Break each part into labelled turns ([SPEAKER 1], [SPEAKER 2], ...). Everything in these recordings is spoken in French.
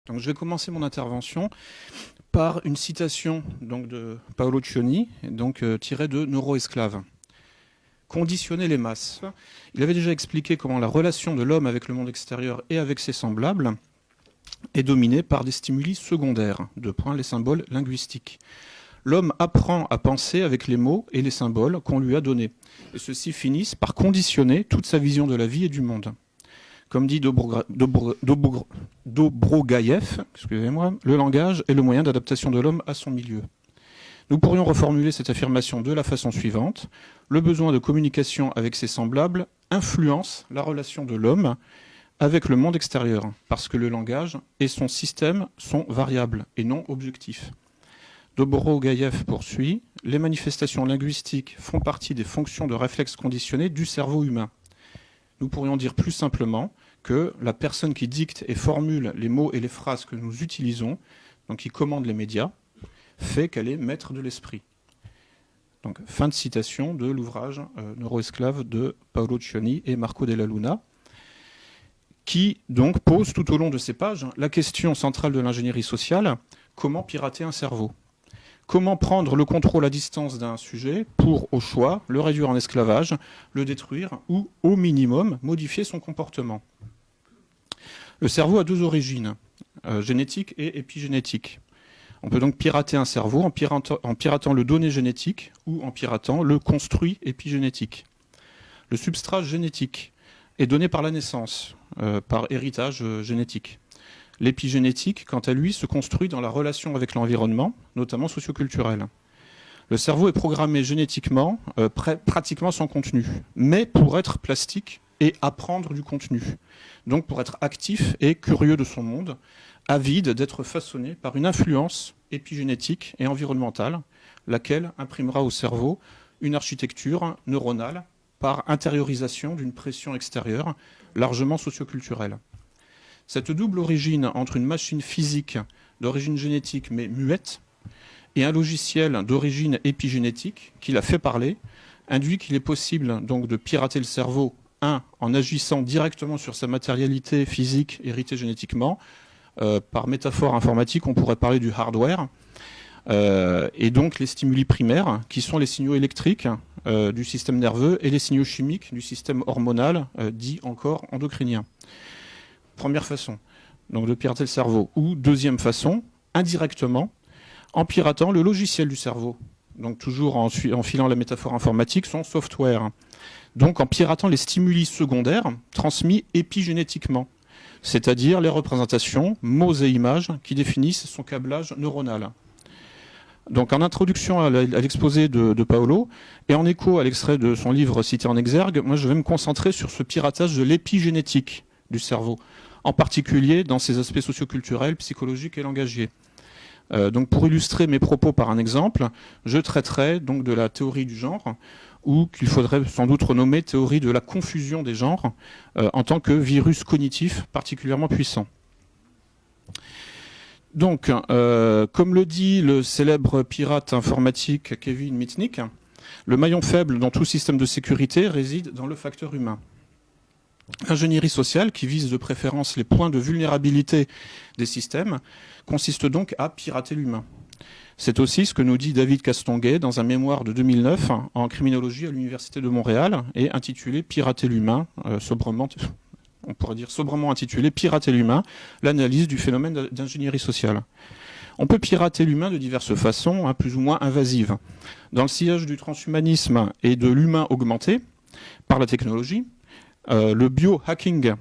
[SPEAKER 1] Donc, je vais commencer mon intervention par une citation donc, de Paolo Cioni, tirée de Neuroesclave. Conditionner les masses. Il avait déjà expliqué comment la relation de l'homme avec le monde extérieur et avec ses semblables est dominée par des stimuli secondaires, les symboles linguistiques. L'homme apprend à penser avec les mots et les symboles qu'on lui a donnés. Et ceux-ci finissent par conditionner toute sa vision de la vie et du monde. Comme dit Dobrogaïev, le langage est le moyen d'adaptation de l'homme à son milieu. Nous pourrions reformuler cette affirmation de la façon suivante. Le besoin de communication avec ses semblables influence la relation de l'homme avec le monde extérieur, parce que le langage et son système sont variables et non objectifs. Dobrogaïev poursuit. Les manifestations linguistiques font partie des fonctions de réflexe conditionnés du cerveau humain. Nous pourrions dire plus simplement que la personne qui dicte et formule les mots et les phrases que nous utilisons, donc qui commande les médias, fait qu'elle est maître de l'esprit. Donc, fin de citation de l'ouvrage Neuroesclave de Paolo Cioni et Marco Della Luna, qui donc pose tout au long de ces pages la question centrale de l'ingénierie sociale, comment pirater un cerveau ? Comment prendre le contrôle à distance d'un sujet pour, au choix, le réduire en esclavage, le détruire ou, au minimum, modifier son comportement ? Le cerveau a deux origines, génétique et épigénétique. On peut donc pirater un cerveau en piratant le donné génétique ou en piratant le construit épigénétique. Le substrat génétique est donné par la naissance, par héritage génétique. L'épigénétique, quant à lui, se construit dans la relation avec l'environnement, notamment socioculturel. Le cerveau est programmé génétiquement, pratiquement sans contenu, mais pour être plastique et apprendre du contenu. Donc pour être actif et curieux de son monde, avide d'être façonné par une influence épigénétique et environnementale, laquelle imprimera au cerveau une architecture neuronale par intériorisation d'une pression extérieure, largement socioculturelle. Cette double origine entre une machine physique d'origine génétique mais muette et un logiciel d'origine épigénétique qui la fait parler induit qu'il est possible donc de pirater le cerveau, en agissant directement sur sa matérialité physique héritée génétiquement. Par métaphore informatique, on pourrait parler du hardware, et donc les stimuli primaires qui sont les signaux électriques du système nerveux et les signaux chimiques du système hormonal, dit encore endocrinien. Première façon, donc de pirater le cerveau. Ou deuxième façon, indirectement, en piratant le logiciel du cerveau. Donc toujours en filant la métaphore informatique, son software. Donc en piratant les stimuli secondaires transmis épigénétiquement, c'est-à-dire les représentations, mots et images qui définissent son câblage neuronal. Donc en introduction à l'exposé de Paolo, et en écho à l'extrait de son livre cité en exergue, moi je vais me concentrer sur ce piratage de l'épigénétique du cerveau, en particulier dans ses aspects socioculturels, psychologiques et langagiers. Donc pour illustrer mes propos par un exemple, je traiterai donc de la théorie du genre, ou qu'il faudrait sans doute renommer théorie de la confusion des genres, en tant que virus cognitif particulièrement puissant. Donc, comme le dit le célèbre pirate informatique Kevin Mitnick, le maillon faible dans tout système de sécurité réside dans le facteur humain. L'ingénierie sociale, qui vise de préférence les points de vulnérabilité des systèmes, consiste donc à pirater l'humain. C'est aussi ce que nous dit David Castonguay dans un mémoire de 2009 en criminologie à l'Université de Montréal et intitulé « Pirater l'humain », on pourrait dire sobrement intitulé « Pirater l'humain, l'analyse du phénomène d'ingénierie sociale ». On peut pirater l'humain de diverses façons, plus ou moins invasives. Dans le sillage du transhumanisme et de l'humain augmenté par la technologie, le biohacking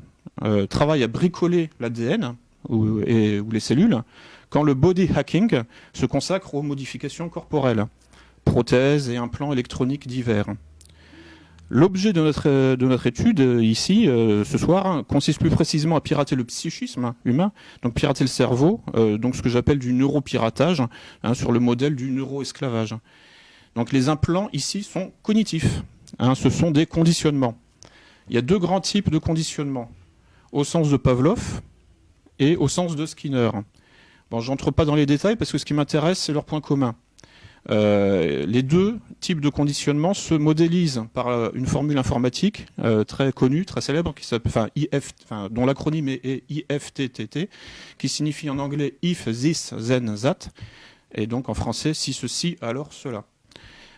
[SPEAKER 1] travaille à bricoler l'ADN ou les cellules, quand le body hacking se consacre aux modifications corporelles, prothèses et implants électroniques divers. L'objet de notre étude ici, ce soir, consiste plus précisément à pirater le psychisme humain, donc pirater le cerveau, donc ce que j'appelle du neuropiratage, sur le modèle du neuroesclavage. Donc les implants ici sont cognitifs, ce sont des conditionnements. Il y a deux grands types de conditionnements, au sens de Pavlov et au sens de Skinner. Bon, j'entre pas dans les détails parce que ce qui m'intéresse, c'est leur point commun. Les deux types de conditionnement se modélisent par une formule informatique très connue, très célèbre, qui s'appelle, dont l'acronyme est IFTTT, qui signifie en anglais if, this, then, that, et donc en français si ceci, alors cela.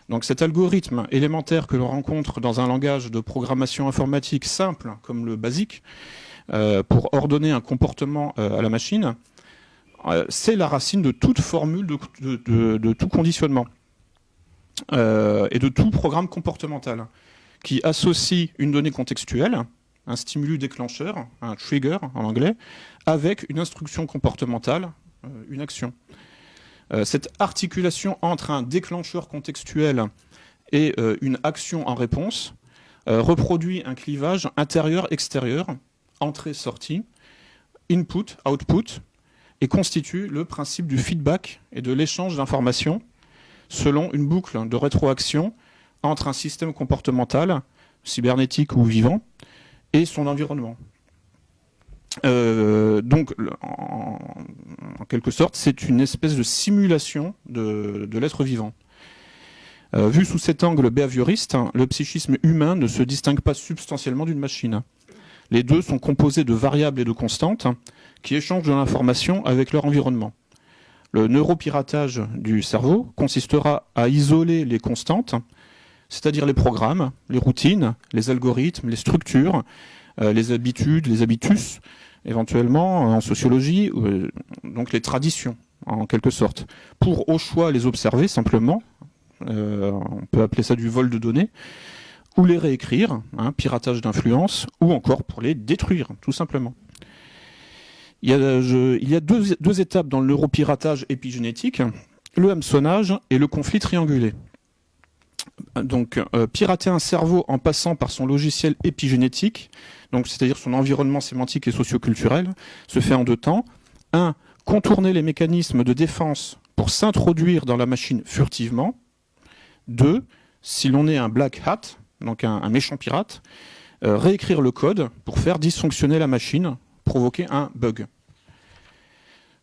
[SPEAKER 1] Donc cet algorithme élémentaire que l'on rencontre dans un langage de programmation informatique simple, comme le BASIC, pour ordonner un comportement à la machine, c'est la racine de toute formule de tout conditionnement et de tout programme comportemental qui associe une donnée contextuelle, un stimulus déclencheur, un trigger en anglais, avec une instruction comportementale, une action. Cette articulation entre un déclencheur contextuel et une action en réponse reproduit un clivage intérieur-extérieur, entrée-sortie, input-output, et constitue le principe du feedback et de l'échange d'informations selon une boucle de rétroaction entre un système comportemental, cybernétique ou vivant, et son environnement. Donc, en quelque sorte, c'est une espèce de simulation de l'être vivant. Vu sous cet angle behavioriste, le psychisme humain ne se distingue pas substantiellement d'une machine. Les deux sont composés de variables et de constantes qui échangent de l'information avec leur environnement. Le neuropiratage du cerveau consistera à isoler les constantes, c'est-à-dire les programmes, les routines, les algorithmes, les structures, les habitudes, les habitus, éventuellement en sociologie, donc les traditions en quelque sorte, pour au choix les observer simplement, on peut appeler ça du vol de données, ou les réécrire, piratage d'influence, ou encore pour les détruire, tout simplement. Il y a deux étapes dans le neuropiratage épigénétique, le hameçonnage et le conflit triangulé. Donc, pirater un cerveau en passant par son logiciel épigénétique, donc c'est-à-dire son environnement sémantique et socioculturel, se fait en deux temps. 1. Contourner les mécanismes de défense pour s'introduire dans la machine furtivement. 2. Si l'on est un black hat, donc un méchant pirate, réécrire le code pour faire dysfonctionner la machine, provoquer un bug.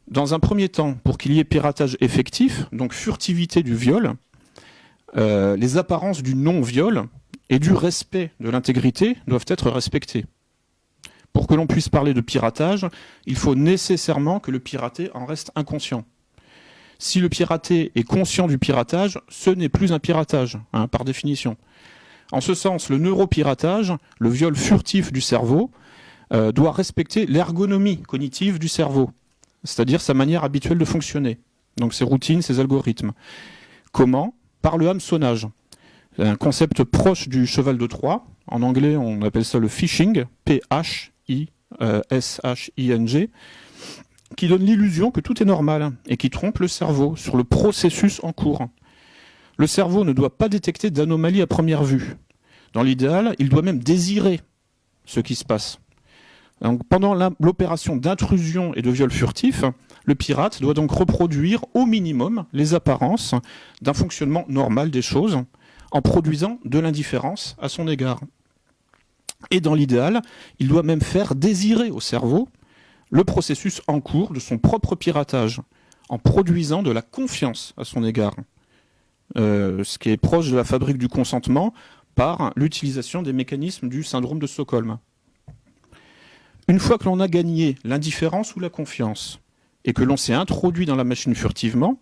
[SPEAKER 1] Dans un premier temps, pour qu'il y ait piratage effectif, donc furtivité du viol, les apparences du non-viol et du respect de l'intégrité doivent être respectées. Pour que l'on puisse parler de piratage, il faut nécessairement que le piraté en reste inconscient. Si le piraté est conscient du piratage, ce n'est plus un piratage, par définition. En ce sens, le neuropiratage, le viol furtif du cerveau, doit respecter l'ergonomie cognitive du cerveau, c'est-à-dire sa manière habituelle de fonctionner, donc ses routines, ses algorithmes. Comment ? Par le hameçonnage. Un concept proche du cheval de Troie. En anglais, on appelle ça le phishing, P-H-I-S-H-I-N-G, qui donne l'illusion que tout est normal et qui trompe le cerveau sur le processus en cours. Le cerveau ne doit pas détecter d'anomalie à première vue. Dans l'idéal, il doit même désirer ce qui se passe. Donc, pendant l'opération d'intrusion et de viol furtif, le pirate doit donc reproduire au minimum les apparences d'un fonctionnement normal des choses en produisant de l'indifférence à son égard. Et dans l'idéal, il doit même faire désirer au cerveau le processus en cours de son propre piratage en produisant de la confiance à son égard. Ce qui est proche de la fabrique du consentement par l'utilisation des mécanismes du syndrome de Stockholm. Une fois que l'on a gagné l'indifférence ou la confiance et que l'on s'est introduit dans la machine furtivement,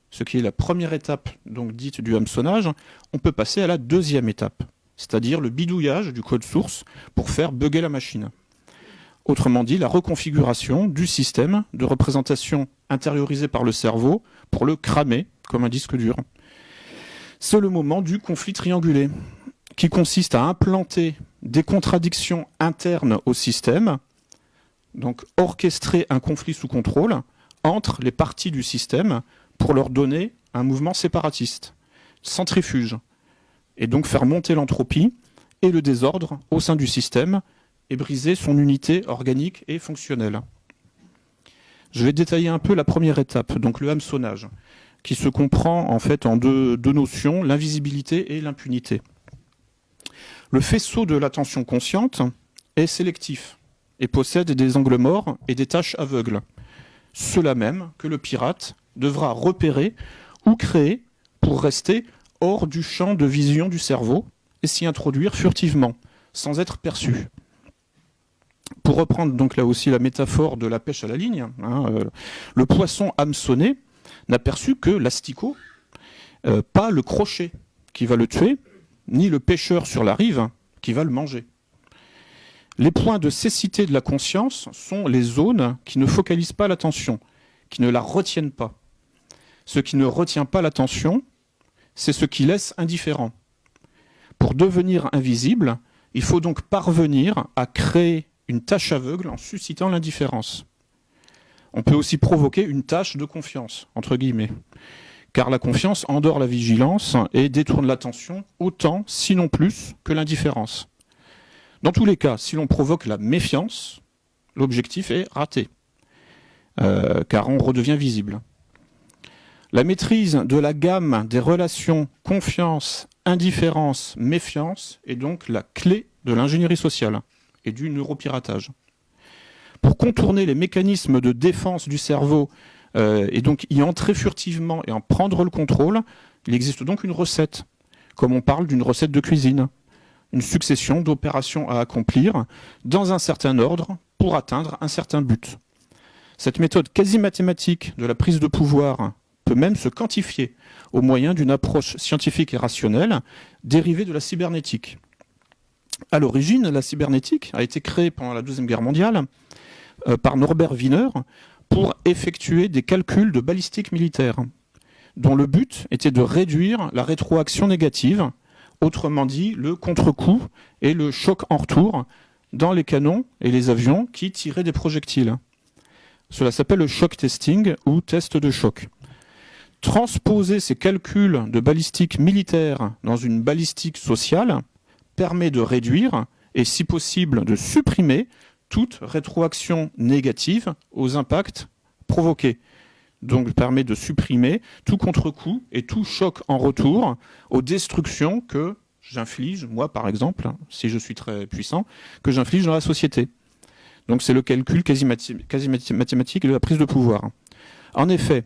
[SPEAKER 1] ce qui est la première étape donc dite du hameçonnage, on peut passer à la deuxième étape, c'est-à-dire le bidouillage du code source pour faire bugger la machine. Autrement dit, la reconfiguration du système de représentation intériorisé par le cerveau pour le cramer comme un disque dur. C'est le moment du conflit triangulé, qui consiste à implanter des contradictions internes au système, donc orchestrer un conflit sous contrôle entre les parties du système pour leur donner un mouvement séparatiste, centrifuge, et donc faire monter l'entropie et le désordre au sein du système et briser son unité organique et fonctionnelle. Je vais détailler un peu la première étape, donc le hameçonnage, qui se comprend en fait en deux notions, l'invisibilité et l'impunité. Le faisceau de l'attention consciente est sélectif et possède des angles morts et des tâches aveugles, ceux-là même que le pirate devra repérer ou créer pour rester hors du champ de vision du cerveau et s'y introduire furtivement, sans être perçu. Pour reprendre donc là aussi la métaphore de la pêche à la ligne, le poisson hameçonné n'a perçu que l'asticot, pas le crochet qui va le tuer, ni le pêcheur sur la rive qui va le manger. Les points de cécité de la conscience sont les zones qui ne focalisent pas l'attention, qui ne la retiennent pas. Ce qui ne retient pas l'attention, c'est ce qui laisse indifférent. Pour devenir invisible, il faut donc parvenir à créer une tache aveugle en suscitant l'indifférence. On peut aussi provoquer une tache de confiance, entre guillemets, car la confiance endort la vigilance et détourne l'attention autant, sinon plus, que l'indifférence. Dans tous les cas, si l'on provoque la méfiance, l'objectif est raté, car on redevient visible. La maîtrise de la gamme des relations confiance, indifférence, méfiance est donc la clé de l'ingénierie sociale et du neuropiratage. Pour contourner les mécanismes de défense du cerveau et donc y entrer furtivement et en prendre le contrôle, il existe donc une recette, comme on parle d'une recette de cuisine, une succession d'opérations à accomplir dans un certain ordre pour atteindre un certain but. Cette méthode quasi mathématique de la prise de pouvoir peut même se quantifier au moyen d'une approche scientifique et rationnelle dérivée de la cybernétique. À l'origine, la cybernétique a été créée pendant la Deuxième Guerre mondiale par Norbert Wiener pour effectuer des calculs de balistique militaire, dont le but était de réduire la rétroaction négative, autrement dit le contre-coup et le choc en retour dans les canons et les avions qui tiraient des projectiles. Cela s'appelle le shock testing ou test de choc. Transposer ces calculs de balistique militaire dans une balistique sociale permet de réduire et, si possible, de supprimer toute rétroaction négative aux impacts provoqués. Donc permet de supprimer tout contre-coup et tout choc en retour aux destructions que j'inflige, moi par exemple, si je suis très puissant, que j'inflige dans la société. Donc c'est le calcul quasi mathématique de la prise de pouvoir. En effet,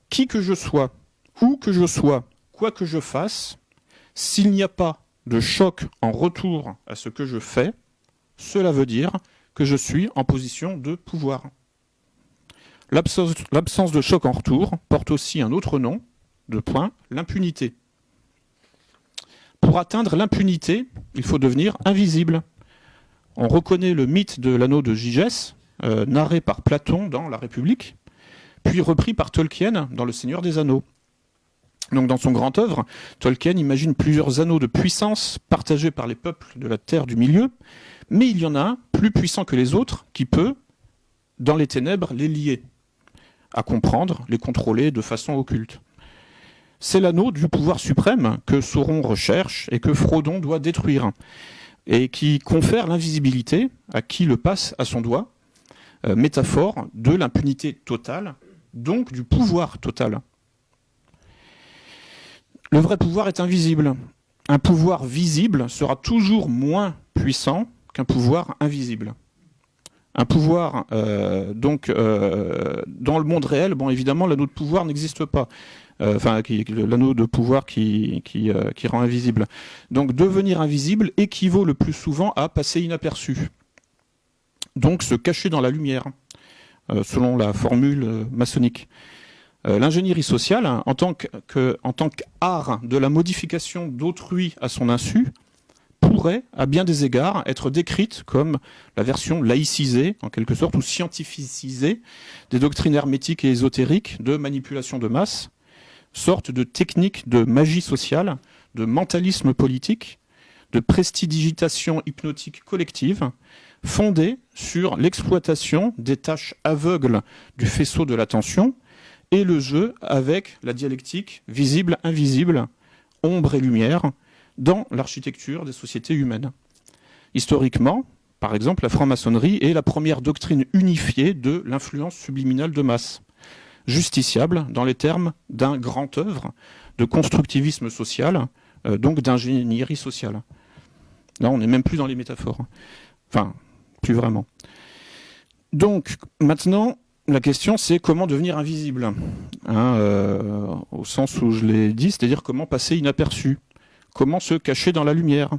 [SPEAKER 1] qui que je sois, où que je sois, quoi que je fasse, s'il n'y a pas de choc en retour à ce que je fais, cela veut dire que je suis en position de pouvoir. L'absence de choc en retour porte aussi un autre nom, l'impunité. Pour atteindre l'impunité, il faut devenir invisible. On reconnaît le mythe de l'anneau de Gigès, narré par Platon dans La République, puis repris par Tolkien dans Le Seigneur des Anneaux. Donc dans son grand œuvre, Tolkien imagine plusieurs anneaux de puissance partagés par les peuples de la Terre du Milieu, mais il y en a un plus puissant que les autres qui peut, dans les ténèbres, les lier, à comprendre, les contrôler de façon occulte. C'est l'anneau du pouvoir suprême que Sauron recherche et que Frodon doit détruire, et qui confère l'invisibilité à qui le passe à son doigt, métaphore de l'impunité totale, donc du pouvoir total. Le vrai pouvoir est invisible. Un pouvoir visible sera toujours moins puissant qu'un pouvoir invisible. Un pouvoir, dans le monde réel, bon, évidemment, l'anneau de pouvoir n'existe pas. L'anneau de pouvoir qui rend invisible. Donc, devenir invisible équivaut le plus souvent à passer inaperçu. Donc, se cacher dans la lumière, selon la formule maçonnique. L'ingénierie sociale, en tant qu'art de la modification d'autrui à son insu, pourrait, à bien des égards, être décrite comme la version laïcisée, en quelque sorte, ou scientificisée des doctrines hermétiques et ésotériques de manipulation de masse, sorte de technique de magie sociale, de mentalisme politique, de prestidigitation hypnotique collective, fondée sur l'exploitation des tâches aveugles du faisceau de l'attention et le jeu avec la dialectique visible-invisible, ombre et lumière, dans l'architecture des sociétés humaines. Historiquement, par exemple, la franc-maçonnerie est la première doctrine unifiée de l'influence subliminale de masse, justiciable dans les termes d'un grand œuvre de constructivisme social, donc d'ingénierie sociale. Là, on n'est même plus dans les métaphores. Enfin, plus vraiment. Donc, maintenant, la question, c'est comment devenir invisible, au sens où je l'ai dit, c'est-à-dire comment passer inaperçu, comment se cacher dans la lumière,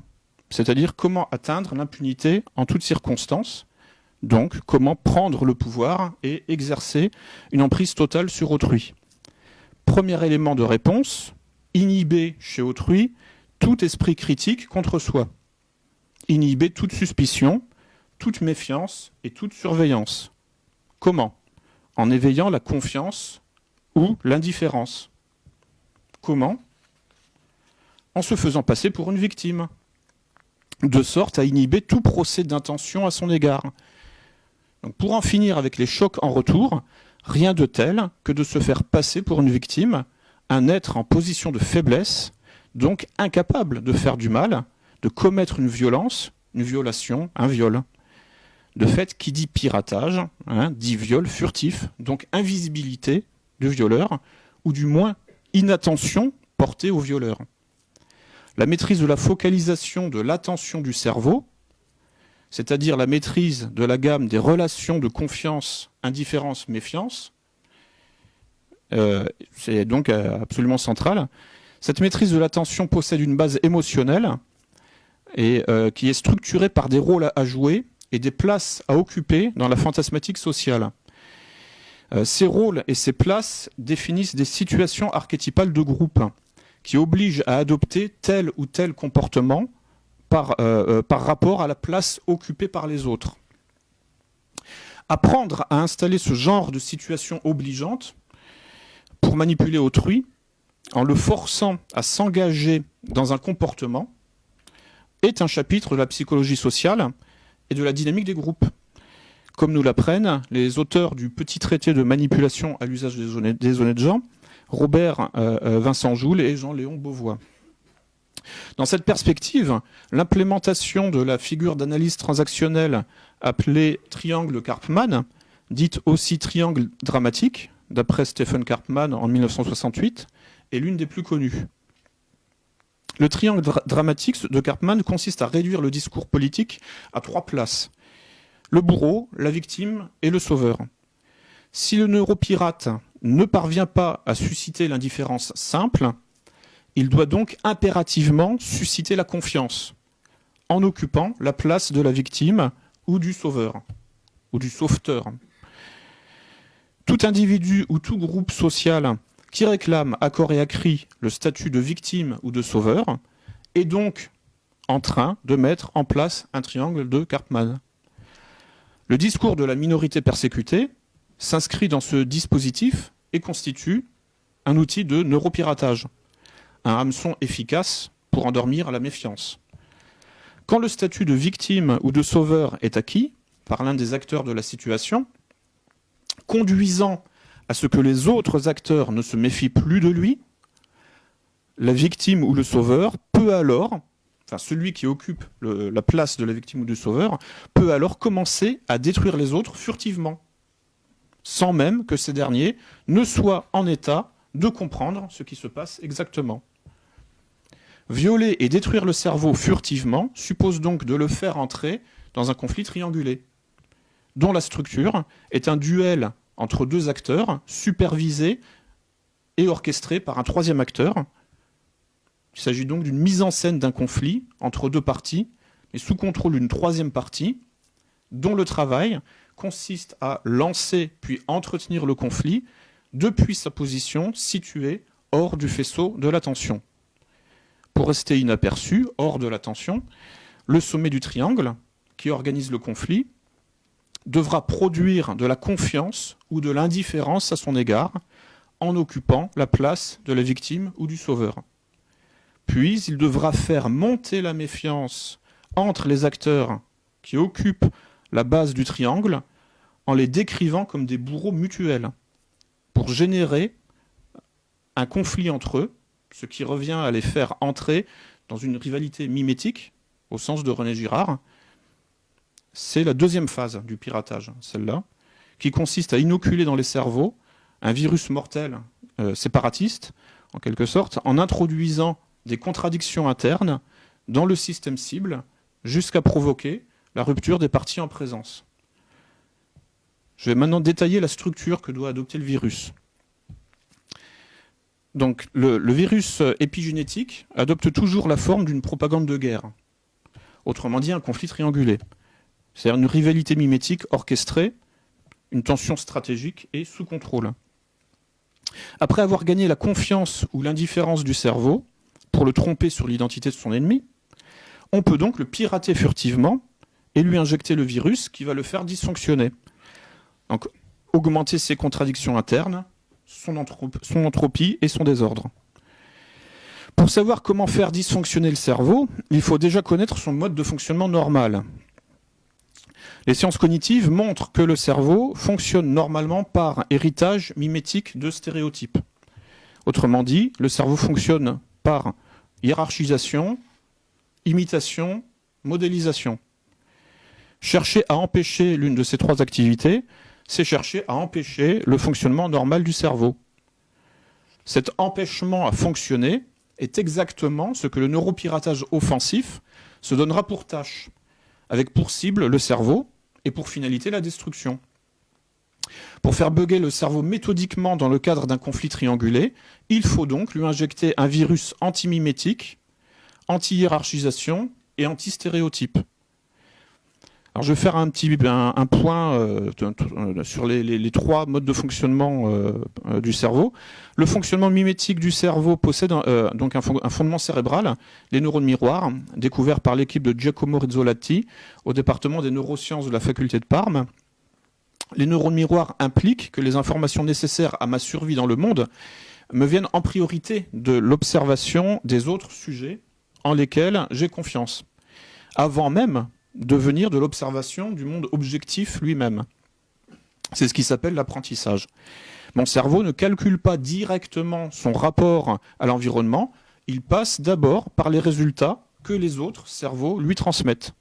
[SPEAKER 1] c'est-à-dire comment atteindre l'impunité en toutes circonstances, donc comment prendre le pouvoir et exercer une emprise totale sur autrui. Premier élément de réponse, inhiber chez autrui tout esprit critique contre soi, inhiber toute suspicion, toute méfiance et toute surveillance. Comment ? En éveillant la confiance ou l'indifférence. Comment ? En se faisant passer pour une victime, de sorte à inhiber tout procès d'intention à son égard. Donc pour en finir avec les chocs en retour, rien de tel que de se faire passer pour une victime, un être en position de faiblesse, donc incapable de faire du mal, de commettre une violence, une violation, un viol. De fait, qui dit piratage, dit viol furtif, donc invisibilité du violeur, ou du moins inattention portée au violeur. La maîtrise de la focalisation de l'attention du cerveau, c'est-à-dire la maîtrise de la gamme des relations de confiance, indifférence, méfiance, c'est donc absolument central. Cette maîtrise de l'attention possède une base émotionnelle et qui est structurée par des rôles à jouer et des places à occuper dans la fantasmatique sociale. Ces rôles et ces places définissent des situations archétypales de groupe qui obligent à adopter tel ou tel comportement par rapport à la place occupée par les autres. Apprendre à installer ce genre de situation obligeante pour manipuler autrui, en le forçant à s'engager dans un comportement, est un chapitre de la psychologie sociale et de la dynamique des groupes. Comme nous l'apprennent les auteurs du petit traité de manipulation à l'usage des honnêtes gens, Robert Vincent Joule et Jean-Léon Beauvois. Dans cette perspective, l'implémentation de la figure d'analyse transactionnelle appelée triangle Karpman, dite aussi triangle dramatique, d'après Stephen Karpman en 1968, est l'une des plus connues. Le triangle dramatique de Karpman consiste à réduire le discours politique à 3 places. Le bourreau, la victime et le sauveur. Si le neuropirate ne parvient pas à susciter l'indifférence simple, il doit donc impérativement susciter la confiance, en occupant la place de la victime ou du sauveur, ou du sauveteur. Tout individu ou tout groupe social qui réclame à corps et à cri le statut de victime ou de sauveur est donc en train de mettre en place un triangle de Karpman. Le discours de la minorité persécutée s'inscrit dans ce dispositif et constitue un outil de neuropiratage, un hameçon efficace pour endormir la méfiance. Quand le statut de victime ou de sauveur est acquis par l'un des acteurs de la situation, conduisant à ce que les autres acteurs ne se méfient plus de lui, la victime ou le sauveur peut alors, enfin celui qui occupe la place de la victime ou du sauveur, peut alors commencer à détruire les autres furtivement, sans même que ces derniers ne soient en état de comprendre ce qui se passe exactement. Violer et détruire le cerveau furtivement suppose donc de le faire entrer dans un conflit triangulé, dont la structure est un duel entre 2 acteurs, supervisés et orchestrés par un 3e acteur. Il s'agit donc d'une mise en scène d'un conflit entre 2 parties, mais sous contrôle d'une 3e partie, dont le travail consiste à lancer puis entretenir le conflit depuis sa position située hors du faisceau de l'attention. Pour rester inaperçu, hors de l'attention, le sommet du triangle, qui organise le conflit, devra produire de la confiance ou de l'indifférence à son égard en occupant la place de la victime ou du sauveur. Puis il devra faire monter la méfiance entre les acteurs qui occupent la base du triangle en les décrivant comme des bourreaux mutuels pour générer un conflit entre eux, ce qui revient à les faire entrer dans une rivalité mimétique, au sens de René Girard. C'est la 2e phase du piratage, celle-là, qui consiste à inoculer dans les cerveaux un virus mortel séparatiste, en quelque sorte, en introduisant des contradictions internes dans le système cible jusqu'à provoquer la rupture des parties en présence. Je vais maintenant détailler la structure que doit adopter le virus. Donc, le virus épigénétique adopte toujours la forme d'une propagande de guerre. Autrement dit, un conflit triangulé. C'est-à-dire une rivalité mimétique orchestrée, une tension stratégique et sous contrôle. Après avoir gagné la confiance ou l'indifférence du cerveau, pour le tromper sur l'identité de son ennemi, on peut donc le pirater furtivement et lui injecter le virus qui va le faire dysfonctionner. Donc, augmenter ses contradictions internes, son entropie et son désordre. Pour savoir comment faire dysfonctionner le cerveau, il faut déjà connaître son mode de fonctionnement normal. Les sciences cognitives montrent que le cerveau fonctionne normalement par héritage mimétique de stéréotypes. Autrement dit, le cerveau fonctionne par hiérarchisation, imitation, modélisation. Chercher à empêcher l'une de ces trois activités, c'est chercher à empêcher le fonctionnement normal du cerveau. Cet empêchement à fonctionner est exactement ce que le neuropiratage offensif se donnera pour tâche, avec pour cible le cerveau et pour finalité la destruction. Pour faire bugger le cerveau méthodiquement dans le cadre d'un conflit triangulé, il faut donc lui injecter un virus anti-mimétique, anti-hiérarchisation et anti-stéréotype. Alors je vais faire un point sur les trois modes de fonctionnement du cerveau. Le fonctionnement mimétique du cerveau possède donc un fondement cérébral, les neurones miroirs, découverts par l'équipe de Giacomo Rizzolatti au département des neurosciences de la faculté de Parme. Les neurones miroirs impliquent que les informations nécessaires à ma survie dans le monde me viennent en priorité de l'observation des autres sujets en lesquels j'ai confiance, avant même de venir de l'observation du monde objectif lui-même. C'est ce qui s'appelle l'apprentissage. Mon cerveau ne calcule pas directement son rapport à l'environnement, il passe d'abord par les résultats que les autres cerveaux lui transmettent.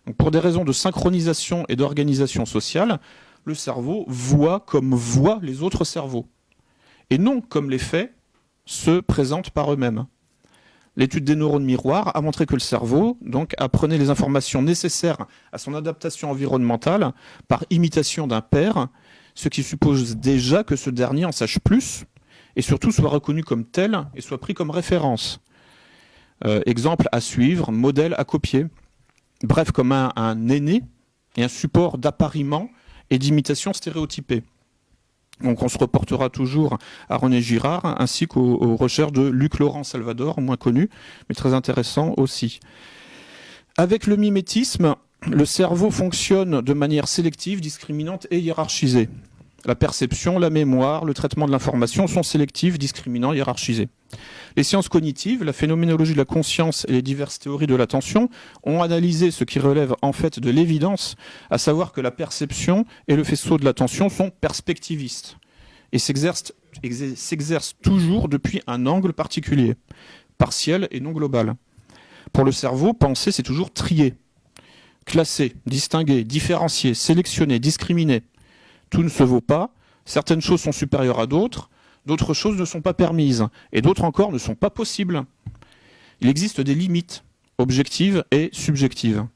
[SPEAKER 1] Donc pour des raisons de synchronisation et d'organisation sociale, le cerveau voit comme voient les autres cerveaux, et non comme les faits se présentent par eux-mêmes. L'étude des neurones miroirs a montré que le cerveau donc, apprenait les informations nécessaires à son adaptation environnementale par imitation d'un père, ce qui suppose déjà que ce dernier en sache plus et surtout soit reconnu comme tel et soit pris comme référence. Exemple à suivre, modèle à copier. Bref, comme un aîné et un support d'appariement et d'imitation stéréotypée. Donc on se reportera toujours à René Girard ainsi qu'aux recherches de Luc Laurent Salvador, moins connu, mais très intéressant aussi. Avec le mimétisme, le cerveau fonctionne de manière sélective, discriminante et hiérarchisée. La perception, la mémoire, le traitement de l'information sont sélectifs, discriminants, hiérarchisés. Les sciences cognitives, la phénoménologie de la conscience et les diverses théories de l'attention ont analysé ce qui relève en fait de l'évidence, à savoir que la perception et le faisceau de l'attention sont perspectivistes et s'exercent toujours depuis un angle particulier, partiel et non global. Pour le cerveau, penser, c'est toujours trier, classer, distinguer, différencier, sélectionner, discriminer. Tout ne se vaut pas, certaines choses sont supérieures à d'autres choses ne sont pas permises, et d'autres encore ne sont pas possibles. Il existe des limites, objectives et subjectives.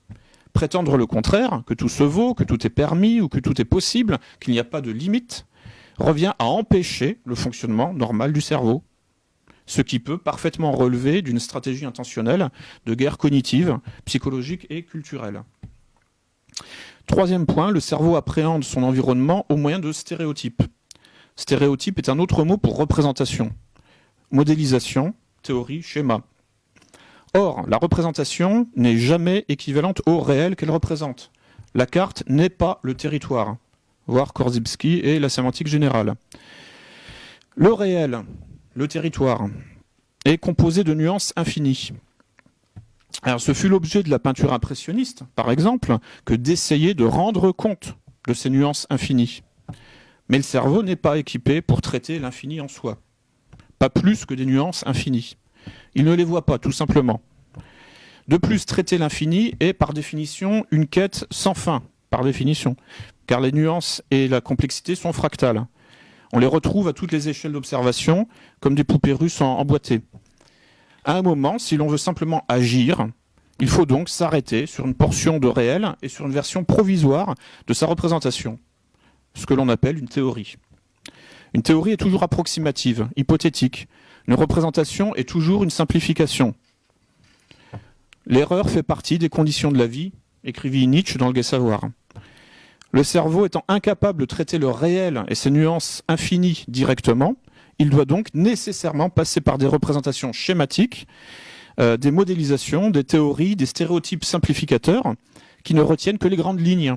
[SPEAKER 1] Prétendre le contraire, que tout se vaut, que tout est permis ou que tout est possible, qu'il n'y a pas de limite, revient à empêcher le fonctionnement normal du cerveau, ce qui peut parfaitement relever d'une stratégie intentionnelle de guerre cognitive, psychologique et culturelle. Troisième point, le cerveau appréhende son environnement au moyen de stéréotypes. Stéréotype est un autre mot pour représentation. Modélisation, théorie, schéma. Or, la représentation n'est jamais équivalente au réel qu'elle représente. La carte n'est pas le territoire. Voir Korzybski et la sémantique générale. Le réel, le territoire, est composé de nuances infinies. Alors, ce fut l'objet de la peinture impressionniste, par exemple, que d'essayer de rendre compte de ces nuances infinies. Mais le cerveau n'est pas équipé pour traiter l'infini en soi. Pas plus que des nuances infinies. Il ne les voit pas, tout simplement. De plus, traiter l'infini est par définition une quête sans fin, par définition, car les nuances et la complexité sont fractales. On les retrouve à toutes les échelles d'observation, comme des poupées russes emboîtées. À un moment, si l'on veut simplement agir, il faut donc s'arrêter sur une portion de réel et sur une version provisoire de sa représentation. ce que l'on appelle une théorie. Une théorie est toujours approximative, hypothétique. Une représentation est toujours une simplification. L'erreur fait partie des conditions de la vie, écrivit Nietzsche dans Le Gai Savoir. Le cerveau étant incapable de traiter le réel et ses nuances infinies directement, il doit donc nécessairement passer par des représentations schématiques, des modélisations, des théories, des stéréotypes simplificateurs qui ne retiennent que les grandes lignes.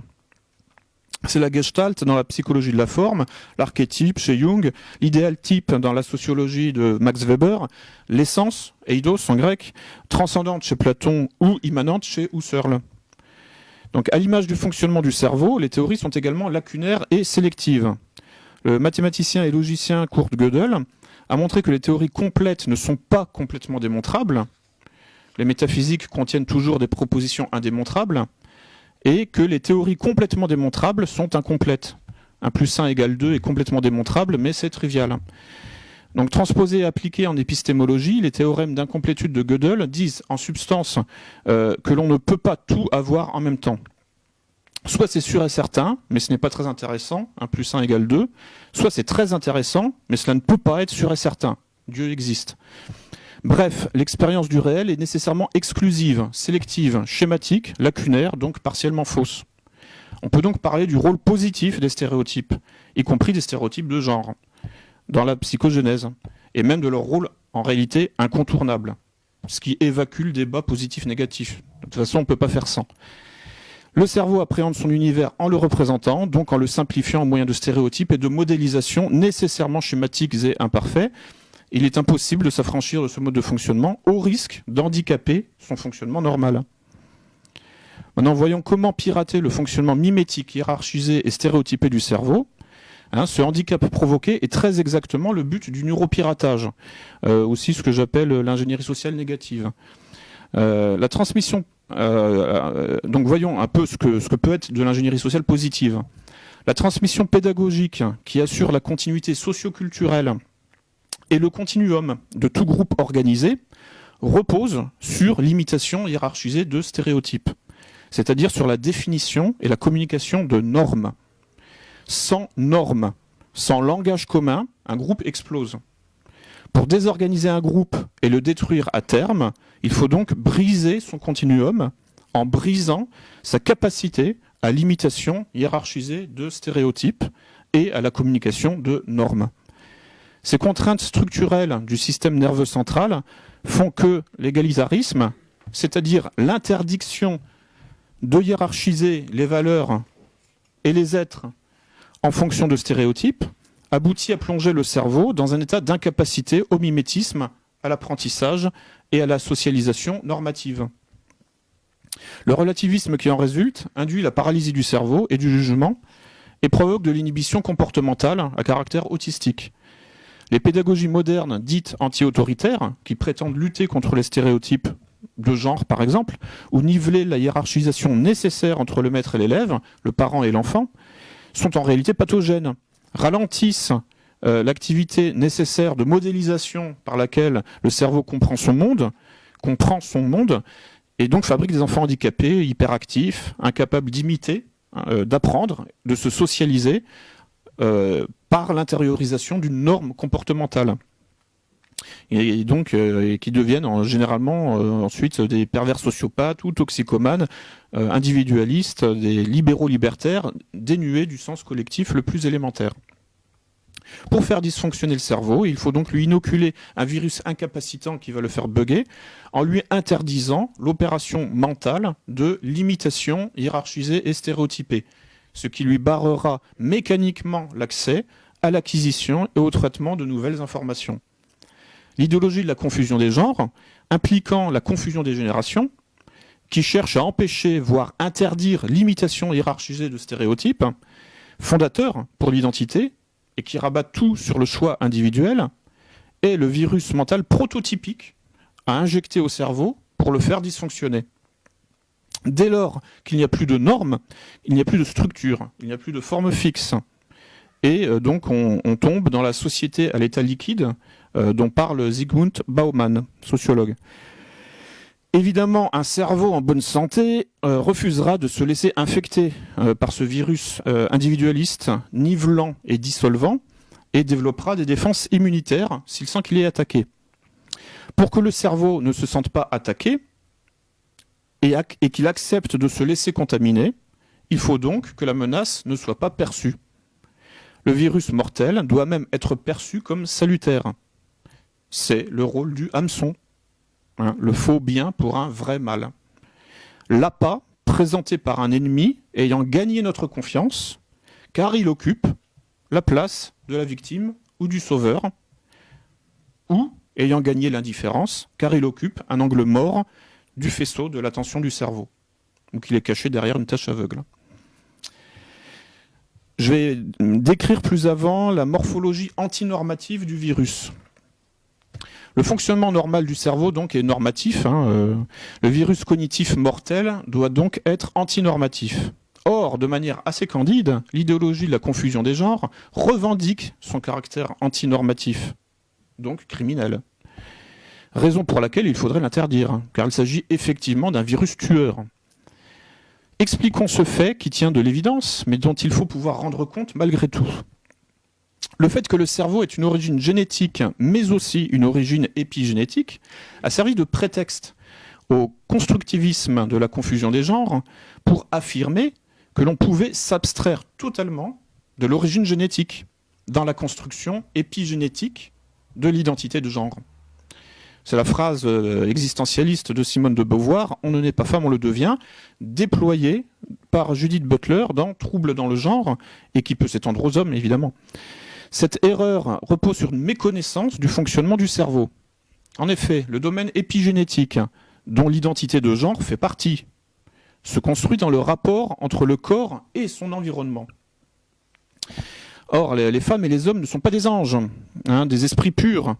[SPEAKER 1] C'est la gestalt dans la psychologie de la forme, l'archétype chez Jung, l'idéal type dans la sociologie de Max Weber, l'essence, eidos en grec, transcendante chez Platon ou immanente chez Husserl. Donc, à l'image du fonctionnement du cerveau, les théories sont également lacunaires et sélectives. Le mathématicien et logicien Kurt Gödel a montré que les théories complètes ne sont pas complètement démontrables. Les métaphysiques contiennent toujours des propositions indémontrables et que les théories complètement démontrables sont incomplètes. 1 plus 1 égale 2 est complètement démontrable, mais c'est trivial. Donc, transposé et appliqué en épistémologie, les théorèmes d'incomplétude de Gödel disent en substance que l'on ne peut pas tout avoir en même temps. Soit c'est sûr et certain, mais ce n'est pas très intéressant, 1 plus 1 égale 2, soit c'est très intéressant, mais cela ne peut pas être sûr et certain. Dieu existe. Bref, l'expérience du réel est nécessairement exclusive, sélective, schématique, lacunaire, donc partiellement fausse. On peut donc parler du rôle positif des stéréotypes, y compris des stéréotypes de genre, dans la psychogenèse, et même de leur rôle en réalité incontournable, ce qui évacue le débat positif-négatif. De toute façon, on ne peut pas faire sans. Le cerveau appréhende son univers en le représentant, donc en le simplifiant au moyen de stéréotypes et de modélisations nécessairement schématiques et imparfaits. Il est impossible de s'affranchir de ce mode de fonctionnement au risque d'handicaper son fonctionnement normal. Maintenant, voyons comment pirater le fonctionnement mimétique, hiérarchisé et stéréotypé du cerveau. Ce handicap provoqué est très exactement le but du neuropiratage, aussi ce que j'appelle l'ingénierie sociale négative. La transmission, donc voyons un peu ce que peut être de l'ingénierie sociale positive. La transmission pédagogique qui assure la continuité socio-culturelle et le continuum de tout groupe organisé repose sur l'imitation hiérarchisée de stéréotypes, c'est-à-dire sur la définition et la communication de normes. Sans normes, sans langage commun, un groupe explose. Pour désorganiser un groupe et le détruire à terme, il faut donc briser son continuum en brisant sa capacité à l'imitation hiérarchisée de stéréotypes et à la communication de normes. Ces contraintes structurelles du système nerveux central font que l'égalitarisme, c'est-à-dire l'interdiction de hiérarchiser les valeurs et les êtres en fonction de stéréotypes, aboutit à plonger le cerveau dans un état d'incapacité au mimétisme, à l'apprentissage et à la socialisation normative. Le relativisme qui en résulte induit la paralysie du cerveau et du jugement et provoque de l'inhibition comportementale à caractère autistique. Les pédagogies modernes dites anti-autoritaires, qui prétendent lutter contre les stéréotypes de genre par exemple, ou niveler la hiérarchisation nécessaire entre le maître et l'élève, le parent et l'enfant, sont en réalité pathogènes, ralentissent l'activité nécessaire de modélisation par laquelle le cerveau comprend son monde, et donc fabrique des enfants handicapés, hyperactifs, incapables d'imiter, d'apprendre, de se socialiser par l'intériorisation d'une norme comportementale. Et donc qui deviennent généralement ensuite des pervers sociopathes ou toxicomanes, individualistes, des libéraux libertaires, dénués du sens collectif le plus élémentaire. Pour faire dysfonctionner le cerveau, il faut donc lui inoculer un virus incapacitant qui va le faire bugger, en lui interdisant l'opération mentale de l'imitation hiérarchisée et stéréotypée, ce qui lui barrera mécaniquement l'accès à l'acquisition et au traitement de nouvelles informations. L'idéologie de la confusion des genres, impliquant la confusion des générations, qui cherche à empêcher, voire interdire l'imitation hiérarchisée de stéréotypes, fondateur pour l'identité, et qui rabat tout sur le choix individuel, est le virus mental prototypique à injecter au cerveau pour le faire dysfonctionner. Dès lors qu'il n'y a plus de normes, il n'y a plus de structure, il n'y a plus de forme fixe. Et donc on tombe dans la société à l'état liquide dont parle Zygmunt Bauman, sociologue. Évidemment, un cerveau en bonne santé refusera de se laisser infecter par ce virus individualiste, nivelant et dissolvant, et développera des défenses immunitaires s'il sent qu'il est attaqué. Pour que le cerveau ne se sente pas attaqué et qu'il accepte de se laisser contaminer, il faut donc que la menace ne soit pas perçue. Le virus mortel doit même être perçu comme salutaire. C'est le rôle du hameçon. Le faux bien pour un vrai mal. L'appât présenté par un ennemi ayant gagné notre confiance, car il occupe la place de la victime ou du sauveur, ou ayant gagné l'indifférence, car il occupe un angle mort du faisceau de l'attention du cerveau. Donc il est caché derrière une tache aveugle. Je vais décrire plus avant la morphologie antinormative du virus. Le fonctionnement normal du cerveau donc est normatif. Le virus cognitif mortel doit donc être antinormatif. Or, de manière assez candide, l'idéologie de la confusion des genres revendique son caractère antinormatif, donc criminel. Raison pour laquelle il faudrait l'interdire, car il s'agit effectivement d'un virus tueur. Expliquons ce fait qui tient de l'évidence, mais dont il faut pouvoir rendre compte malgré tout. Le fait que le cerveau ait une origine génétique, mais aussi une origine épigénétique, a servi de prétexte au constructivisme de la confusion des genres pour affirmer que l'on pouvait s'abstraire totalement de l'origine génétique dans la construction épigénétique de l'identité de genre. C'est la phrase existentialiste de Simone de Beauvoir, « On ne naît pas femme, on le devient », déployée par Judith Butler dans « Trouble dans le genre » et qui peut s'étendre aux hommes, évidemment. Cette erreur repose sur une méconnaissance du fonctionnement du cerveau. En effet, le domaine épigénétique, dont l'identité de genre fait partie, se construit dans le rapport entre le corps et son environnement. Or, les femmes et les hommes ne sont pas des anges, des esprits purs.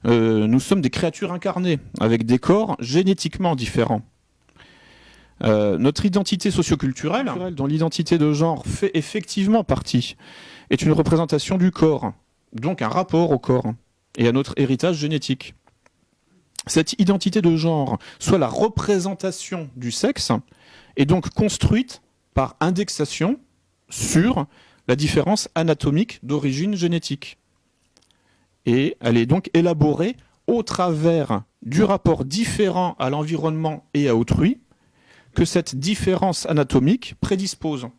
[SPEAKER 1] Nous sommes des créatures incarnées, avec des corps génétiquement différents. Notre identité socioculturelle, dont l'identité de genre fait effectivement partie, est une représentation du corps, donc un rapport au corps et à notre héritage génétique. Cette identité de genre, soit la représentation du sexe, est donc construite par indexation sur la différence anatomique d'origine génétique. Et elle est donc élaborée au travers du rapport différent à l'environnement et à autrui que cette différence anatomique prédispose.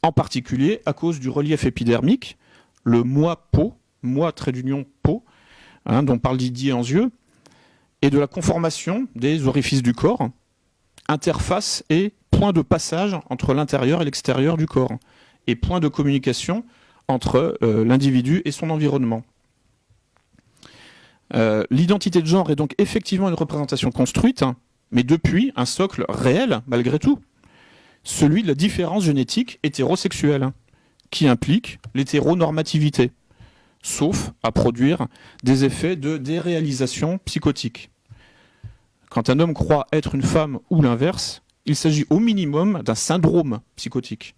[SPEAKER 1] En particulier à cause du relief épidermique, le moi-peau, moi trait d'union peau, dont parle Didier Anzieux, et de la conformation des orifices du corps, interface et point de passage entre l'intérieur et l'extérieur du corps, et point de communication entre l'individu et son environnement. L'identité de genre est donc effectivement une représentation construite, mais depuis un socle réel, malgré tout, celui de la différence génétique hétérosexuelle, qui implique l'hétéronormativité, sauf à produire des effets de déréalisation psychotique. Quand un homme croit être une femme ou l'inverse, il s'agit au minimum d'un syndrome psychotique.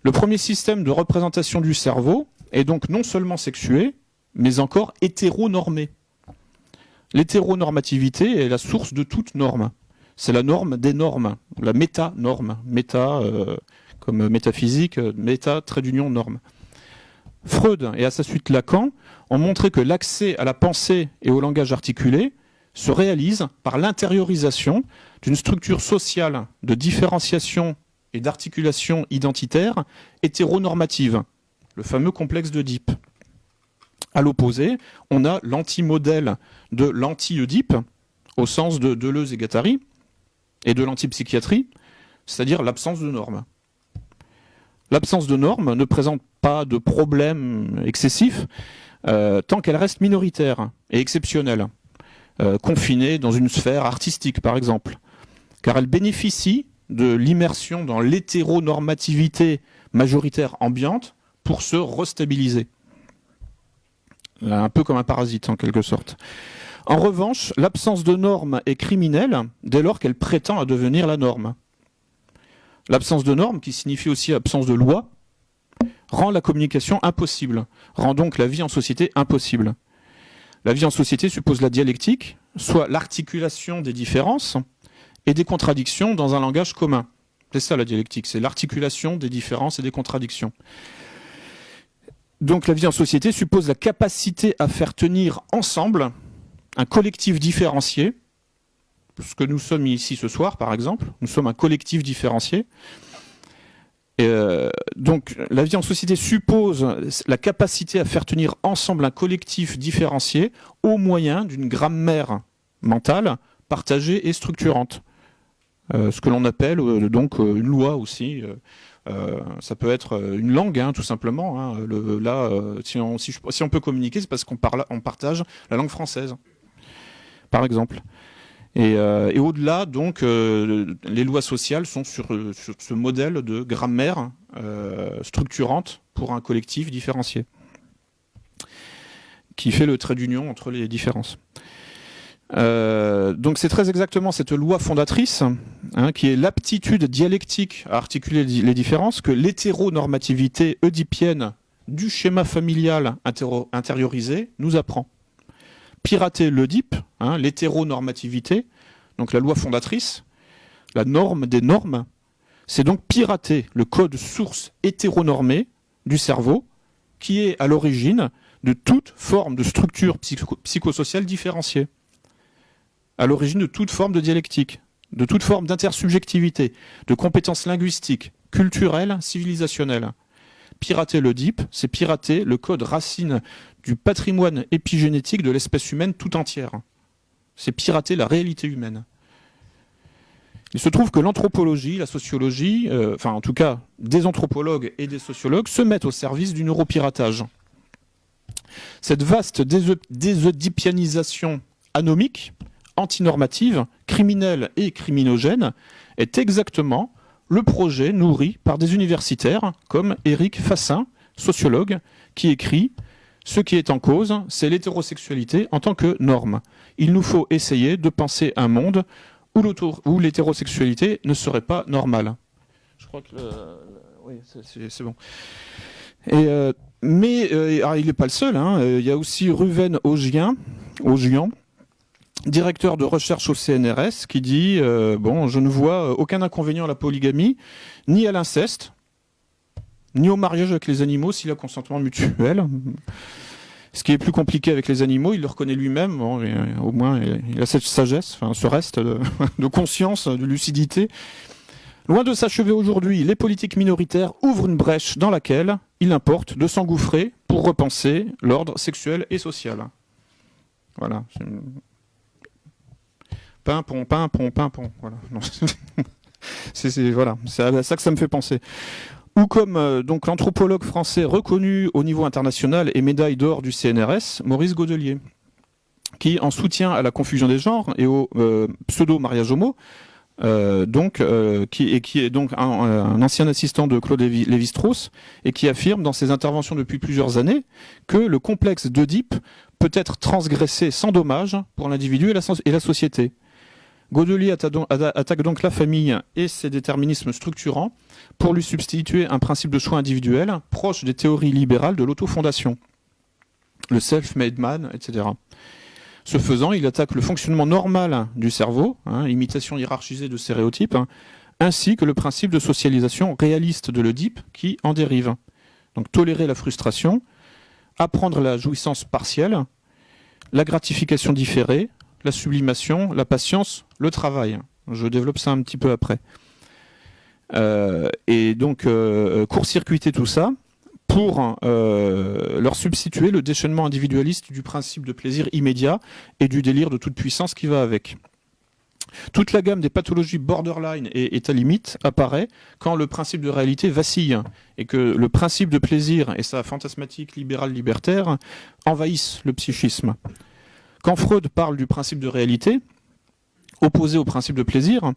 [SPEAKER 1] Le premier système de représentation du cerveau est donc non seulement sexué, mais encore hétéronormé. L'hétéronormativité est la source de toute norme. C'est la norme des normes, la méta-norme, méta comme métaphysique, méta trait d'union norme. Freud et à sa suite Lacan ont montré que l'accès à la pensée et au langage articulé se réalise par l'intériorisation d'une structure sociale de différenciation et d'articulation identitaire hétéronormative, le fameux complexe d'Oedipe. À l'opposé, on a l'anti-modèle de l'anti-Oedipe, au sens de Deleuze et Guattari, et de l'antipsychiatrie, c'est-à-dire l'absence de normes. L'absence de normes ne présente pas de problème excessif tant qu'elle reste minoritaire et exceptionnelle, confinée dans une sphère artistique par exemple, car elle bénéficie de l'immersion dans l'hétéronormativité majoritaire ambiante pour se restabiliser. Un peu comme un parasite en quelque sorte. En revanche, l'absence de normes est criminelle dès lors qu'elle prétend à devenir la norme. L'absence de normes, qui signifie aussi absence de loi, rend la communication impossible, rend donc la vie en société impossible. La vie en société suppose la dialectique, soit l'articulation des différences et des contradictions dans un langage commun. C'est ça la dialectique, c'est l'articulation des différences et des contradictions. Donc la vie en société suppose la capacité à faire tenir ensemble un collectif différencié, ce que nous sommes ici ce soir par exemple, nous sommes un collectif différencié. Donc la vie en société suppose la capacité à faire tenir ensemble un collectif différencié au moyen d'une grammaire mentale partagée et structurante. Ce que l'on appelle donc une loi aussi. Ça peut être une langue, hein, tout simplement. Hein. Si on peut communiquer, c'est parce qu'on partage la langue française, par exemple. Et au-delà, donc, les lois sociales sont sur ce modèle de grammaire structurante pour un collectif différencié, qui fait le trait d'union entre les différences. Donc c'est très exactement cette loi fondatrice, hein, qui est l'aptitude dialectique à articuler les différences, que l'hétéronormativité oedipienne du schéma familial intériorisé nous apprend. Pirater l'Oedipe, hein, l'hétéronormativité, donc la loi fondatrice, la norme des normes, c'est donc pirater le code source hétéronormé du cerveau, qui est à l'origine de toute forme de structure psychosociale différenciée, à l'origine de toute forme de dialectique, de toute forme d'intersubjectivité, de compétences linguistiques, culturelles, civilisationnelles. Pirater l'Oedipe, c'est pirater le code racine du patrimoine épigénétique de l'espèce humaine tout entière. C'est pirater la réalité humaine. Il se trouve que l'anthropologie, la sociologie, enfin en tout cas des anthropologues et des sociologues, se mettent au service du neuropiratage. Cette vaste désoedipianisation anomique, antinormative, criminelle et criminogène, est exactement le projet nourri par des universitaires comme Éric Fassin, sociologue, qui écrit « Ce qui est en cause, c'est l'hétérosexualité en tant que norme. Il nous faut essayer de penser un monde où l'hétérosexualité ne serait pas normale. » Je crois que... oui, c'est bon. Mais il n'est pas le seul. Hein. Il y a aussi Ruven Augian, directeur de recherche au CNRS, qui dit bon, je ne vois aucun inconvénient à la polygamie, ni à l'inceste, ni au mariage avec les animaux s'il y a consentement mutuel. Ce qui est plus compliqué avec les animaux, il le reconnaît lui-même, bon, au moins il a cette sagesse, enfin, ce reste de conscience, de lucidité. Loin de s'achever aujourd'hui, les politiques minoritaires ouvrent une brèche dans laquelle il importe de s'engouffrer pour repenser l'ordre sexuel et social. Voilà. Pimpon. Voilà. Voilà. C'est à ça que ça me fait penser. Ou comme donc l'anthropologue français reconnu au niveau international et médaille d'or du CNRS, Maurice Godelier, qui, en soutien à la confusion des genres et au pseudo-mariage homo, qui est donc un ancien assistant de Claude Lévi-Strauss, et qui affirme dans ses interventions depuis plusieurs années que le complexe d'Oedipe peut être transgressé sans dommage pour l'individu et la société. Godelier attaque donc la famille et ses déterminismes structurants pour lui substituer un principe de choix individuel proche des théories libérales de l'autofondation, le self-made man, etc. Ce faisant, il attaque le fonctionnement normal du cerveau, hein, imitation hiérarchisée de stéréotypes, hein, ainsi que le principe de socialisation réaliste de l'Oedipe qui en dérive. Donc tolérer la frustration, apprendre la jouissance partielle, la gratification différée, la sublimation, la patience, le travail. Je développe ça un petit peu après. Et donc, court-circuiter tout ça pour leur substituer le déchaînement individualiste du principe de plaisir immédiat et du délire de toute puissance qui va avec. Toute la gamme des pathologies borderline et état limite apparaît quand le principe de réalité vacille et que le principe de plaisir et sa fantasmatique libérale libertaire envahissent le psychisme. Quand Freud parle du principe de réalité, opposé au principe de plaisir,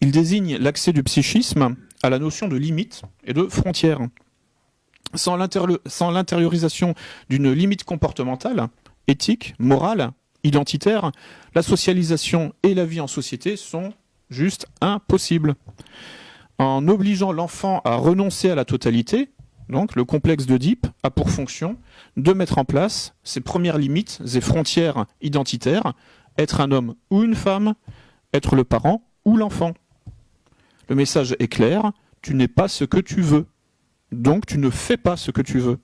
[SPEAKER 1] il désigne l'accès du psychisme à la notion de limite et de frontière. Sans l'intériorisation d'une limite comportementale, éthique, morale, identitaire, la socialisation et la vie en société sont juste impossibles. En obligeant l'enfant à renoncer à la totalité, donc le complexe d'Oedipe a pour fonction de mettre en place ses premières limites et frontières identitaires, être un homme ou une femme, être le parent ou l'enfant. Le message est clair, tu n'es pas ce que tu veux, donc tu ne fais pas ce que tu veux.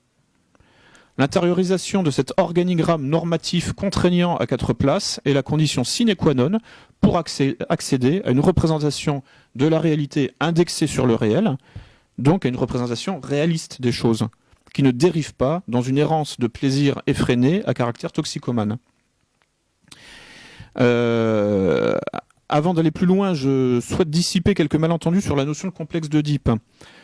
[SPEAKER 1] L'intériorisation de cet organigramme normatif contraignant à 4 places est la condition sine qua non pour accéder à une représentation de la réalité indexée sur le réel, donc à une représentation réaliste des choses, qui ne dérive pas dans une errance de plaisir effréné à caractère toxicomane. Avant d'aller plus loin, je souhaite dissiper quelques malentendus sur la notion de complexe d'Oedipe.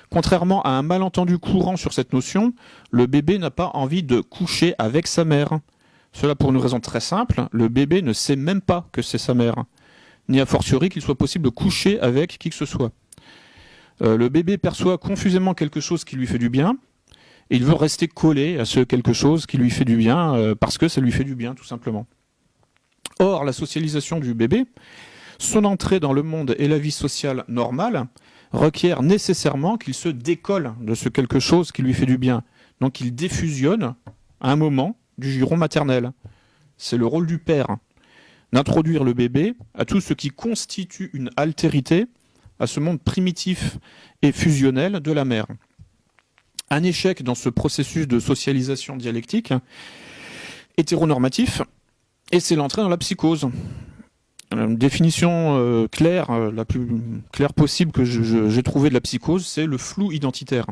[SPEAKER 1] Contrairement à un malentendu courant sur cette notion, le bébé n'a pas envie de coucher avec sa mère. Cela pour une raison très simple, le bébé ne sait même pas que c'est sa mère, ni a fortiori qu'il soit possible de coucher avec qui que ce soit. Le bébé perçoit confusément quelque chose qui lui fait du bien, et il veut rester collé à ce quelque chose qui lui fait du bien, parce que ça lui fait du bien, tout simplement. Or, la socialisation du bébé, son entrée dans le monde et la vie sociale normale, requiert nécessairement qu'il se décolle de ce quelque chose qui lui fait du bien. Donc il défusionne à un moment du giron maternel. C'est le rôle du père, d'introduire le bébé à tout ce qui constitue une altérité à ce monde primitif et fusionnel de la mère. Un échec dans ce processus de socialisation dialectique hétéronormatif, et c'est l'entrée dans la psychose. Une définition claire, la plus claire possible que j'ai trouvée de la psychose, c'est le flou identitaire.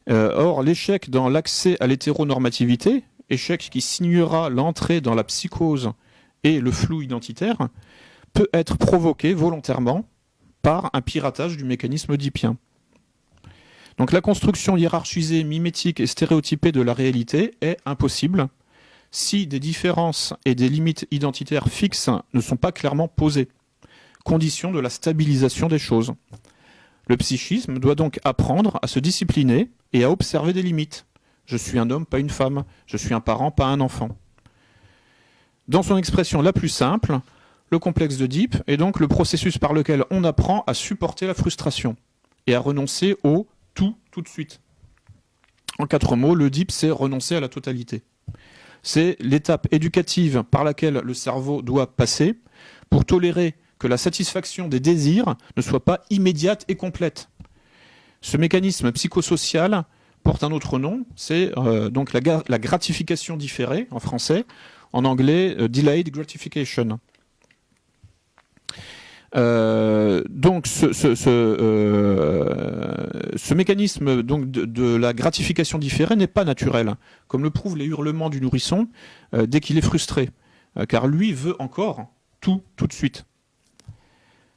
[SPEAKER 1] Or, l'échec dans l'accès à l'hétéronormativité, échec qui signera l'entrée dans la psychose et le flou identitaire, peut être provoqué volontairement par un piratage du mécanisme oedipien. Donc la construction hiérarchisée, mimétique et stéréotypée de la réalité est impossible si des différences et des limites identitaires fixes ne sont pas clairement posées, condition de la stabilisation des choses. Le psychisme doit donc apprendre à se discipliner et à observer des limites. Je suis un homme, pas une femme. Je suis un parent, pas un enfant. Dans son expression la plus simple, le complexe d'Oedipe est donc le processus par lequel on apprend à supporter la frustration et à renoncer au tout de suite. En 4 mots, l'Oedipe, c'est renoncer à la totalité. C'est l'étape éducative par laquelle le cerveau doit passer pour tolérer que la satisfaction des désirs ne soit pas immédiate et complète. Ce mécanisme psychosocial porte un autre nom, c'est donc la gratification différée en français, en anglais delayed gratification. Donc ce mécanisme donc, de la gratification différée n'est pas naturel, comme le prouvent les hurlements du nourrisson dès qu'il est frustré, car lui veut encore tout de suite.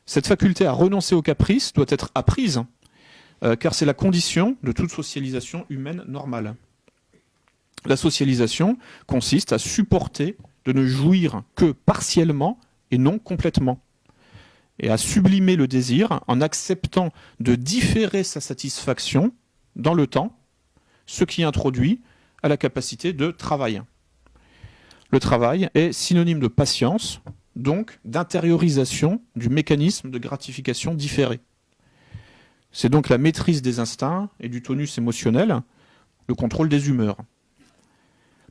[SPEAKER 1] Cette faculté à renoncer au caprice doit être apprise, car c'est la condition de toute socialisation humaine normale. La socialisation consiste à supporter de ne jouir que partiellement et non complètement, et à sublimer le désir en acceptant de différer sa satisfaction dans le temps, ce qui introduit à la capacité de travail. Le travail est synonyme de patience, donc d'intériorisation du mécanisme de gratification différée. C'est donc la maîtrise des instincts et du tonus émotionnel, le contrôle des humeurs.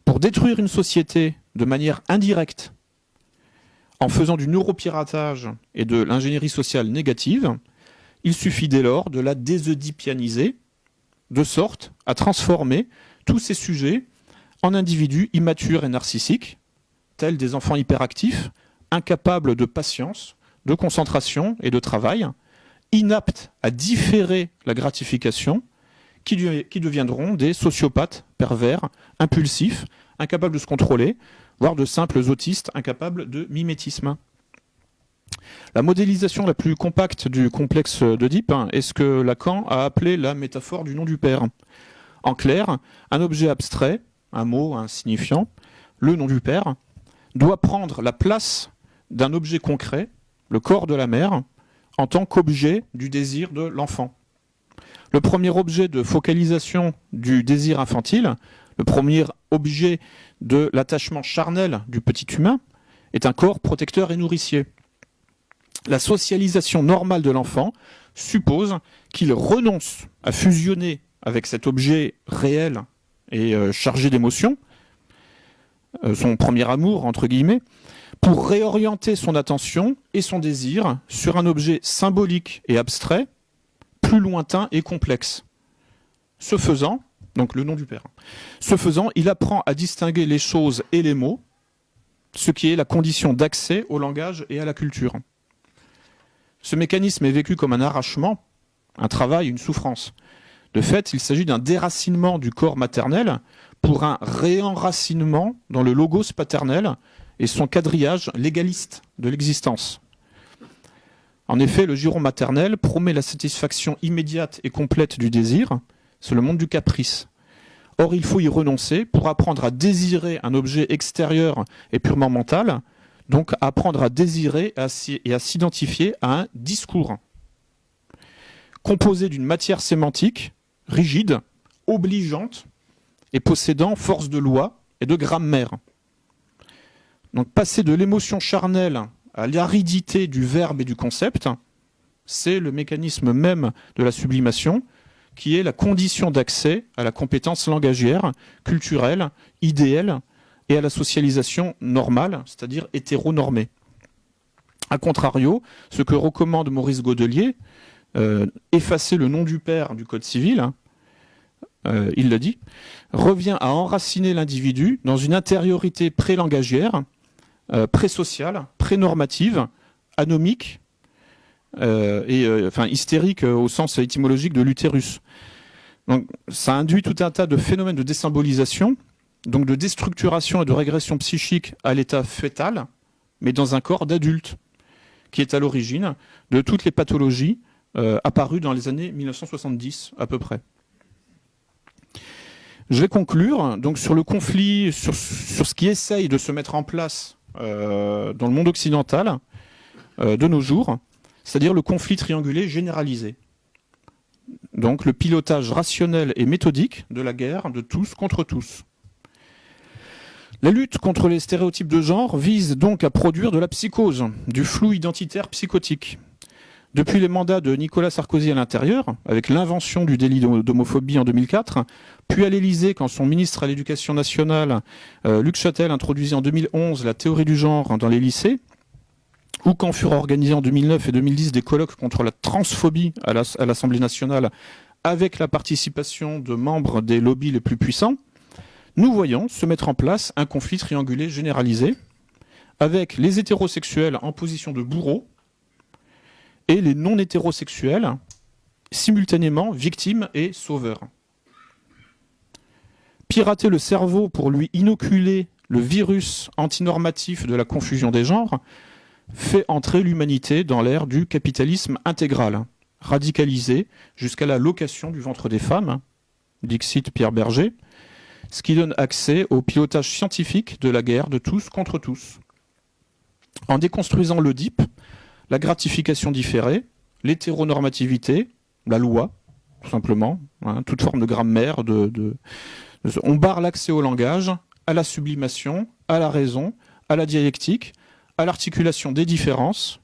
[SPEAKER 1] Pour détruire une société de manière indirecte, en faisant du neuropiratage et de l'ingénierie sociale négative, il suffit dès lors de la désoedipianiser, de sorte à transformer tous ces sujets en individus immatures et narcissiques, tels des enfants hyperactifs, incapables de patience, de concentration et de travail, inaptes à différer la gratification, qui deviendront des sociopathes pervers, impulsifs, incapables de se contrôler, voire de simples autistes incapables de mimétisme. La modélisation la plus compacte du complexe d'Oedipe est ce que Lacan a appelé la métaphore du nom du père. En clair, un objet abstrait, un mot, un signifiant, le nom du père, doit prendre la place d'un objet concret, le corps de la mère, en tant qu'objet du désir de l'enfant. Le premier objet de focalisation du désir infantile, le premier objet de l'attachement charnel du petit humain, est un corps protecteur et nourricier. La socialisation normale de l'enfant suppose qu'il renonce à fusionner avec cet objet réel et chargé d'émotions, son premier amour, entre guillemets, pour réorienter son attention et son désir sur un objet symbolique et abstrait, plus lointain et complexe. Ce faisant, donc le nom du père, ce faisant, il apprend à distinguer les choses et les mots, ce qui est la condition d'accès au langage et à la culture. Ce mécanisme est vécu comme un arrachement, un travail, une souffrance. De fait, il s'agit d'un déracinement du corps maternel pour un réenracinement dans le logos paternel et son quadrillage légaliste de l'existence. En effet, le giron maternel promet la satisfaction immédiate et complète du désir, c'est le monde du caprice. Or, il faut y renoncer pour apprendre à désirer un objet extérieur et purement mental, donc apprendre à désirer et à s'identifier à un discours, composé d'une matière sémantique, rigide, obligeante et possédant force de loi et de grammaire. Donc passer de l'émotion charnelle à l'aridité du verbe et du concept, c'est le mécanisme même de la sublimation, qui est la condition d'accès à la compétence langagière, culturelle, idéale et à la socialisation normale, c'est-à-dire hétéronormée. A contrario, ce que recommande Maurice Godelier, effacer le nom du père du Code civil, il le dit, revient à enraciner l'individu dans une intériorité pré-langagière, pré-sociale, pré-normative, anomique, hystérique au sens étymologique de l'utérus. Donc, ça induit tout un tas de phénomènes de désymbolisation, donc de déstructuration et de régression psychique à l'état fœtal, mais dans un corps d'adulte, qui est à l'origine de toutes les pathologies apparues dans les années 1970 à peu près. Je vais conclure donc sur le conflit, sur ce qui essaye de se mettre en place dans le monde occidental de nos jours, c'est-à-dire le conflit triangulé généralisé. Donc le pilotage rationnel et méthodique de la guerre de tous contre tous. La lutte contre les stéréotypes de genre vise donc à produire de la psychose, du flou identitaire psychotique. Depuis les mandats de Nicolas Sarkozy à l'intérieur, avec l'invention du délit d'homophobie en 2004, puis à l'Élysée quand son ministre à l'Éducation nationale, Luc Châtel, introduisit en 2011 la théorie du genre dans les lycées, ou quand furent organisés en 2009 et 2010 des colloques contre la transphobie à l'Assemblée nationale avec la participation de membres des lobbies les plus puissants, nous voyons se mettre en place un conflit triangulé généralisé avec les hétérosexuels en position de bourreaux et les non-hétérosexuels simultanément victimes et sauveurs. Pirater le cerveau pour lui inoculer le virus antinormatif de la confusion des genres fait entrer l'humanité dans l'ère du capitalisme intégral, radicalisé jusqu'à la location du ventre des femmes, dixit Pierre Berger, ce qui donne accès au pilotage scientifique de la guerre de tous contre tous. En déconstruisant l'Oedipe, la gratification différée, l'hétéronormativité, la loi, tout simplement, toute forme de grammaire, on barre l'accès au langage, à la sublimation, à la raison, à la dialectique, à l'articulation des différences,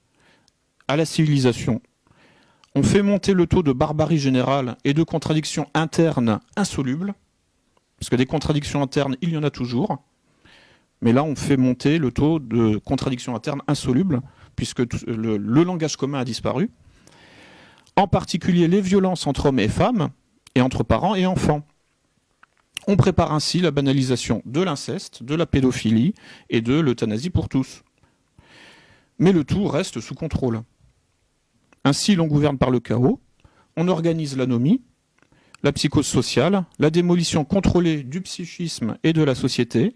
[SPEAKER 1] à la civilisation. On fait monter le taux de barbarie générale et de contradictions internes insolubles, parce que des contradictions internes, il y en a toujours, mais là on fait monter le taux de contradictions internes insolubles, puisque le langage commun a disparu, en particulier les violences entre hommes et femmes, et entre parents et enfants. On prépare ainsi la banalisation de l'inceste, de la pédophilie et de l'euthanasie pour tous. Mais le tout reste sous contrôle. Ainsi, l'on gouverne par le chaos, on organise l'anomie, la psychose sociale, la démolition contrôlée du psychisme et de la société,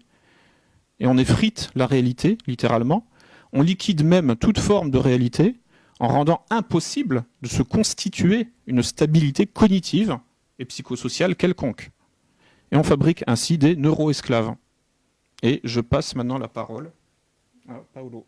[SPEAKER 1] et on effrite la réalité, littéralement. On liquide même toute forme de réalité en rendant impossible de se constituer une stabilité cognitive et psychosociale quelconque. Et on fabrique ainsi des neuro-esclaves. Et je passe maintenant la parole à Paolo.